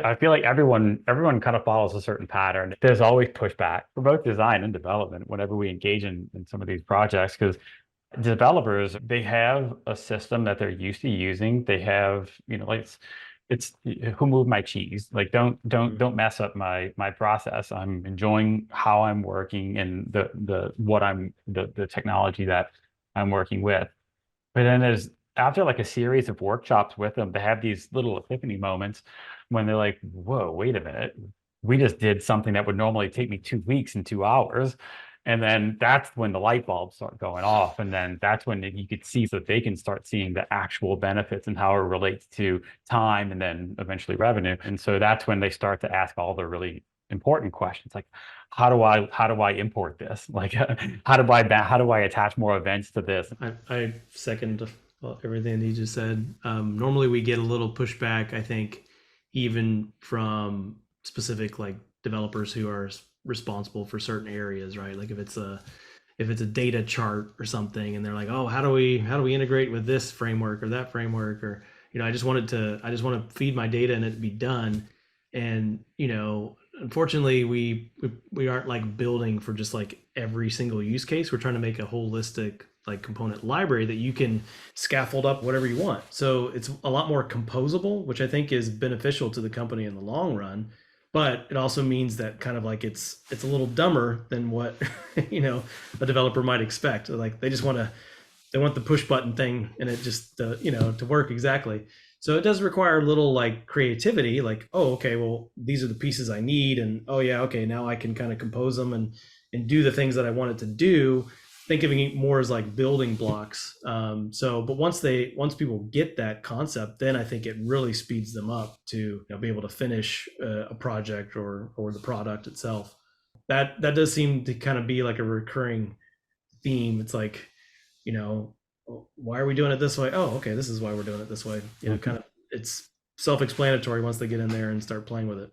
I feel like everyone kind of follows a certain pattern. There's always pushback for both design and development whenever we engage in some of these projects because developers, they have a system that they're used to using. They have, like it's who moved my cheese? Like don't mess up my process. I'm enjoying how I'm working and the technology that I'm working with. But then there's after like a series of workshops with them, they have these little epiphany moments when they're like, whoa, wait a minute. We just did something that would normally take me 2 weeks and 2 hours. And then that's when the light bulbs start going off. And then that's when you could see that they can start seeing the actual benefits and how it relates to time and then eventually revenue. And so that's when they start to ask all the really important questions like how do I import this? Like how do I attach more events to this? I second everything that you just said. Normally, we get a little pushback, I think, even from specific like developers who are responsible for certain areas, right? Like if it's a data chart or something, and they're like, "Oh, how do we integrate with this framework or that framework?" Or I just want to feed my data and it be done. And unfortunately, we aren't like building for just like every single use case. We're trying to make a holistic like component library that you can scaffold up whatever you want. So it's a lot more composable, which I think is beneficial to the company in the long run. But it also means that kind of like it's a little dumber than what a developer might expect. Like they want the push button thing and it just to work exactly. So it does require a little like creativity, like, oh, okay, well, these are the pieces I need, and oh yeah, okay, now I can kind of compose them and do the things that I wanted to do. Think of it more as like building blocks. But once people get that concept, then I think it really speeds them up to be able to finish a project or the product itself. That does seem to kind of be like a recurring theme. It's like, you know, why are we doing it this way? Oh, okay, this is why we're doing it this way. Kind of it's self-explanatory once they get in there and start playing with it.